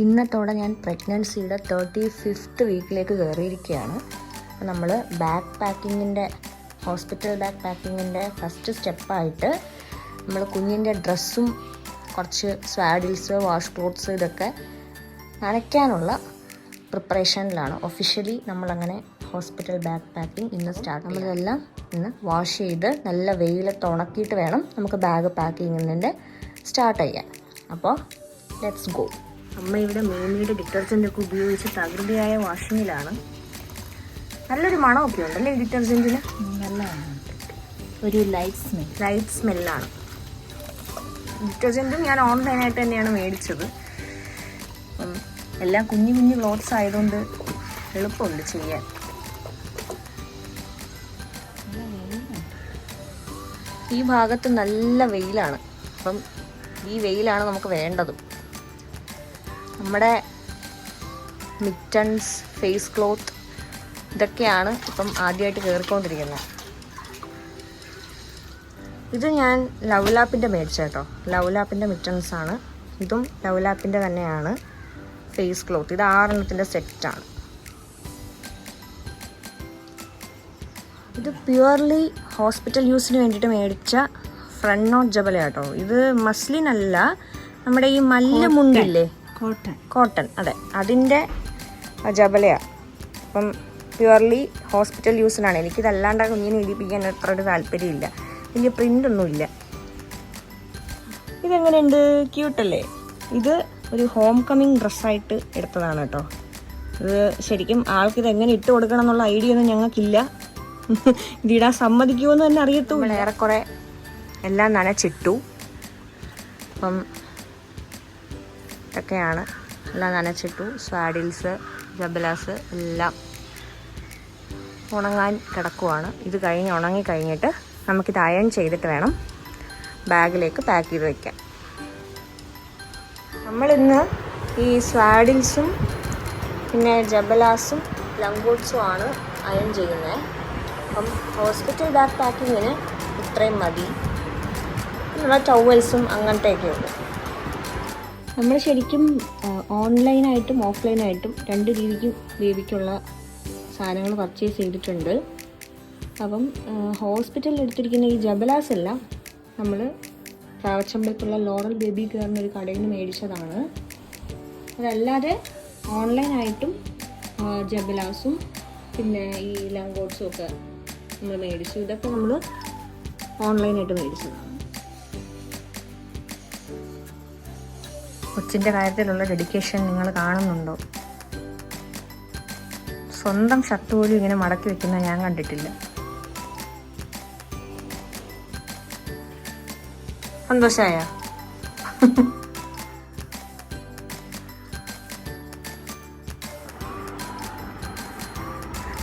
ഇന്നത്തോടെ ഞാൻ പ്രഗ്നൻസിയുടെ 35th വീക്കിലേക്ക് കയറിയിരിക്കുകയാണ്. നമ്മൾ ബാക്ക് പാക്കിങ്ങിൻ്റെ ഹോസ്പിറ്റൽ ബാക്ക് പാക്കിങ്ങിൻ്റെ ഫസ്റ്റ് സ്റ്റെപ്പായിട്ട് നമ്മൾ കുഞ്ഞിൻ്റെ ഡ്രസ്സും കുറച്ച് സ്വാഡിൽസ്, വാഷ് ക്ലോത്ത്സ് ഇതൊക്കെ നനയ്ക്കാനുള്ള പ്രിപ്പറേഷനിലാണ്. ഒഫീഷ്യലി നമ്മളങ്ങനെ ഹോസ്പിറ്റൽ ബാക്ക് പാക്കിംഗ് ഇന്ന് സ്റ്റാർട്ട്. നമ്മളിതെല്ലാം ഇന്ന് വാഷ് ചെയ്ത് നല്ല വെയിലത്ത് ഉണക്കിയിട്ട് വേണം നമുക്ക് ബാഗ് പാക്കിങ്ങിൻ്റെ സ്റ്റാർട്ട് ചെയ്യാൻ. അപ്പോൾ ലെറ്റ്സ് ഗോ. അമ്മ ഇവിടെ മേമിയുടെ ഡിറ്റർജൻ്റൊക്കെ ഉപയോഗിച്ച് തകൃതിയായ വാഷിങ്ങിലാണ്. നല്ലൊരു മണമൊക്കെ ഉണ്ടല്ലേ ഈ ഡിറ്റർജൻറ്റിന്. നല്ല ഒരു ലൈറ്റ് സ്മെല്ലാണ്. ഡിറ്റർജൻറ്റും ഞാൻ ഓൺലൈനായിട്ട് തന്നെയാണ് മേടിച്ചത്. എല്ലാം കുഞ്ഞു കുഞ്ഞു ക്ലോത്ത്സ് ആയതുകൊണ്ട് എളുപ്പമുണ്ട് ചെയ്യാൻ. ഈ ഭാഗത്ത് നല്ല വെയിലാണ്. അപ്പം ഈ വെയിലാണ് നമുക്ക് വേണ്ടത്. നമ്മുടെ മിറ്റൺസ്, ഫേസ് ക്ലോത്ത് ഇതൊക്കെയാണ് ഇപ്പം ആദ്യമായിട്ട് കയറിക്കൊണ്ടിരിക്കുന്നത്. ഇത് ഞാൻ ലവ്ലാപ്പിൻ്റെ മേടിച്ച കേട്ടോ. ലവ്ലാപ്പിൻ്റെ മിറ്റൺസാണ്. ഇതും ലവ്ലാപ്പിൻ്റെ തന്നെയാണ് ഫേസ് ക്ലോത്ത്. ഇത് 6 സെറ്റാണ്. ഇത് പ്യുവർലി ഹോസ്പിറ്റൽ യൂസിന് വേണ്ടിയിട്ട് മേടിച്ച ഫ്രണ്ട് നോട്ട് ജബല കേട്ടോ. ഇത് മസ്ലിൻ അല്ല, നമ്മുടെ ഈ മല്ല് മുണ്ടില്ലേ, കോട്ടൺ, അതെ, അതിൻ്റെ ജബലയാണ്. അപ്പം പ്യുവർലി ഹോസ്പിറ്റൽ യൂസിനാണ്. എനിക്കിതല്ലാണ്ട് കുഞ്ഞിനെ ഇടിപ്പിക്കാൻ അത്ര ഒരു താല്പര്യമില്ല. വലിയ പ്രിൻ്റൊന്നുമില്ല. ഇതെങ്ങനെയുണ്ട്? ക്യൂട്ടല്ലേ? ഇത് ഒരു ഹോം കമ്മിങ് ഡ്രസ്സായിട്ട് എടുത്തതാണ് കേട്ടോ. ഇത് ശരിക്കും ആൾക്കിത് എങ്ങനെ ഇട്ട് കൊടുക്കണം എന്നുള്ള ഐഡിയ ഒന്നും ഞങ്ങൾക്കില്ല. ഇതിടാൻ സമ്മതിക്കുമെന്ന് തന്നെ അറിയത്തുമില്ല. ഏറെക്കുറെ എല്ലാം നനച്ചിട്ടു. അപ്പം ഇതൊക്കെയാണ് എല്ലാം നനച്ചിട്ടു. സ്വാഡിൽസ്, ജബലാസ് എല്ലാം ഉണങ്ങാൻ കിടക്കുവാണ്. ഇത് ഉണങ്ങി കഴിഞ്ഞിട്ട് നമുക്കിത് അയൺ ചെയ്തിട്ട് വേണം ബാഗിലേക്ക് പാക്ക് ചെയ്ത് വയ്ക്കാൻ. നമ്മളിന്ന് ഈ സ്വാഡിൽസും പിന്നെ ജബലാസും ലംഗോട്സും ആണ് അയൺ ചെയ്യുന്നത്. അപ്പം ഹോസ്പിറ്റൽ ബാഗ് പാക്കിങ്ങിന് ഇത്രയും മതി. നമ്മുടെ ടവൽസും അങ്ങനത്തെയൊക്കെ ഉണ്ട്. നമ്മൾ ശരിക്കും ഓൺലൈനായിട്ടും ഓഫ്ലൈനായിട്ടും 2 രീതിക്കുള്ള സാധനങ്ങൾ പർച്ചേസ് ചെയ്തിട്ടുണ്ട്. അപ്പം ഹോസ്പിറ്റലിൽ എടുത്തിരിക്കുന്ന ഈ ജബലാസ് എല്ലാം നമ്മൾ പ്രാവച്ചമ്പലത്തുള്ള ലോറൽ ബേബി കെയർ എന്നൊരു കടയിൽ നിന്ന് മേടിച്ചതാണ്. അതല്ലാതെ ഓൺലൈനായിട്ടും ജബലാസും പിന്നെ ഈ ലംഗോട്സും ഒക്കെ നമ്മൾ മേടിച്ചു. ഇതൊക്കെ നമ്മൾ ഓൺലൈനായിട്ട് മേടിച്ചതാണ്. കൊച്ചിൻ്റെ കാര്യത്തിലുള്ള ഡെഡിക്കേഷൻ നിങ്ങൾ കാണുന്നുണ്ടോ? സ്വന്തം ഷർട്ട് പോലും ഇങ്ങനെ മടക്കി വെക്കുന്ന ഞാൻ കണ്ടിട്ടില്ല. സന്തോഷമായ?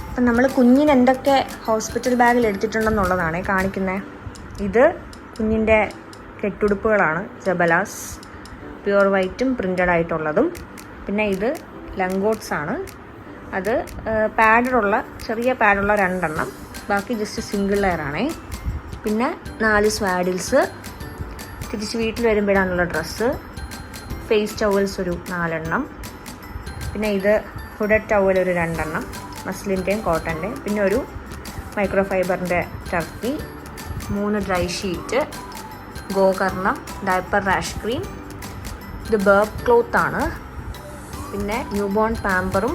അപ്പം നമ്മൾ കുഞ്ഞിന് എന്തൊക്കെ ഹോസ്പിറ്റൽ ബാഗിൽ എടുത്തിട്ടുണ്ടെന്നുള്ളതാണ് കാണിക്കുന്നത്. ഇത് കുഞ്ഞിൻ്റെ കെട്ടുടുപ്പുകളാണ്, ജബലാസ്, പ്യുവർ വൈറ്റും പ്രിൻ്റഡ് ആയിട്ടുള്ളതും. പിന്നെ ഇത് ലംഗോട്ട്സ് ആണ്. അത് ചെറിയ പാഡുള്ള 2 ബാക്കി ജസ്റ്റ് സിംഗിൾ ലെയർ ആണേ. പിന്നെ 4 സ്വാഡിൽസ്, തിരിച്ച് വീട്ടിൽ വരുമ്പോൾ ഇടാനുള്ള ഡ്രസ്സ്, ഫേസ് ടവൽസ് ഒരു 4. പിന്നെ ഇത് ഹുഡഡ് ടവൽ ഒരു 2, മസ്ലിൻ്റെയും കോട്ടൻ്റെയും. പിന്നെ ഒരു മൈക്രോ ഫൈബറിൻ്റെ ടർക്കി, 3 ഡ്രൈ ഷീറ്റ്, ഗോകർണം, ഡയപ്പർ റാഷ് ക്രീം. ഇത് ബർബ് ക്ലോത്താണ്. പിന്നെ ന്യൂബോൺ പാമ്പറും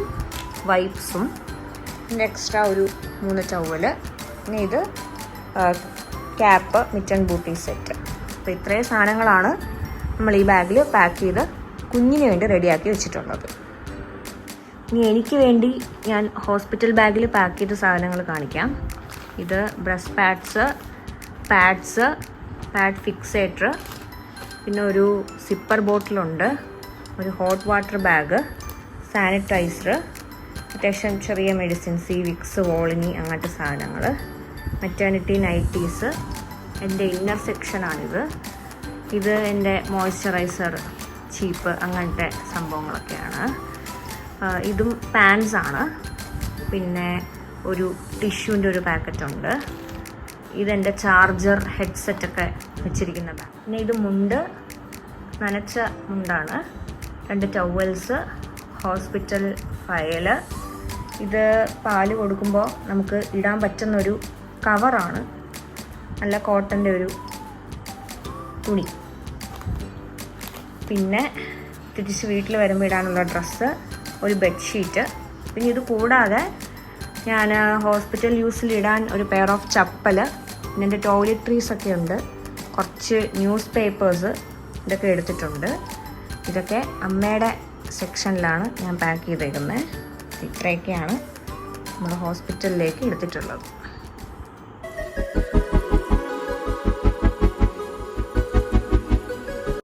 വൈപ്സും. പിന്നെ എക്സ്ട്രാ ഒരു 3 ടവല്. പിന്നെ ഇത് ക്യാപ്പ്, മിറ്റൺ ബൂട്ടി സെറ്റ്. അപ്പോൾ ഇത്രയും സാധനങ്ങളാണ് നമ്മൾ ഈ ബാഗിൽ പാക്ക് ചെയ്ത് കുഞ്ഞിന് വേണ്ടി റെഡിയാക്കി വെച്ചിട്ടുള്ളത്. ഇനി എനിക്ക് വേണ്ടി ഞാൻ ഹോസ്പിറ്റൽ ബാഗിൽ പാക്ക് ചെയ്ത സാധനങ്ങൾ കാണിക്കാം. ഇത് ബ്രസ്റ്റ് പാഡ്സ്, പാഡ് ഫിക്സേറ്റർ, പിന്നെ ഒരു സിപ്പർ ബോട്ടിലുണ്ട്, ഒരു ഹോട്ട് വാട്ടർ ബാഗ്, സാനിറ്റൈസർ, അത്യാവശ്യം ചെറിയ മെഡിസിൻസ്, വിക്സ്, വോളിനി അങ്ങനത്തെ സാധനങ്ങൾ, മെറ്റേണിറ്റി നൈറ്റീസ്. എൻ്റെ ഇന്നർ സെക്ഷനാണിത്. ഇത് എൻ്റെ മോയ്സ്ചറൈസർ, ചീപ്പ്, അങ്ങനത്തെ സംഭവങ്ങളൊക്കെയാണ്. ഇതും പാൻസാണ്. പിന്നെ ഒരു ടിഷ്യൂൻ്റെ ഒരു പാക്കറ്റുണ്ട്. ഇതെൻ്റെ ചാർജർ, ഹെഡ്സെറ്റൊക്കെ വെച്ചിരിക്കുന്ന ബാഗ്. പിന്നെ ഇത് മുണ്ട്, നനച്ച മുണ്ടാണ്. 2 ടവൽസ്, ഹോസ്പിറ്റൽ ഫയല്. ഇത് പാല് കൊടുക്കുമ്പോൾ നമുക്ക് ഇടാൻ പറ്റുന്നൊരു കവറാണ്, നല്ല കോട്ടൻ്റെ ഒരു തുണി. പിന്നെ തിരിച്ച് വീട്ടിൽ വരുമ്പോൾ ഇടാനുള്ള ഡ്രസ്സ്, ഒരു ബെഡ്ഷീറ്റ്. പിന്നെ ഇത് കൂടാതെ ഞാൻ ഹോസ്പിറ്റൽ യൂസിൽ ഇടാൻ ഒരു പെയർ ഓഫ് ചപ്പൽ, പിന്നെ എൻ്റെ ടോയ്ലറ്ററീസ് ഒക്കെ ഉണ്ട്, കുറച്ച് ന്യൂസ് പേപ്പേഴ്സ്, ഇതൊക്കെ എടുത്തിട്ടുണ്ട്. ഇതൊക്കെ അമ്മയുടെ സെക്ഷനിലാണ് ഞാൻ പാക്ക് ചെയ്തേക്കുന്നത്. ഇത്രയൊക്കെയാണ് നമ്മൾ ഹോസ്പിറ്റലിലേക്ക് എടുത്തിട്ടുള്ളത്.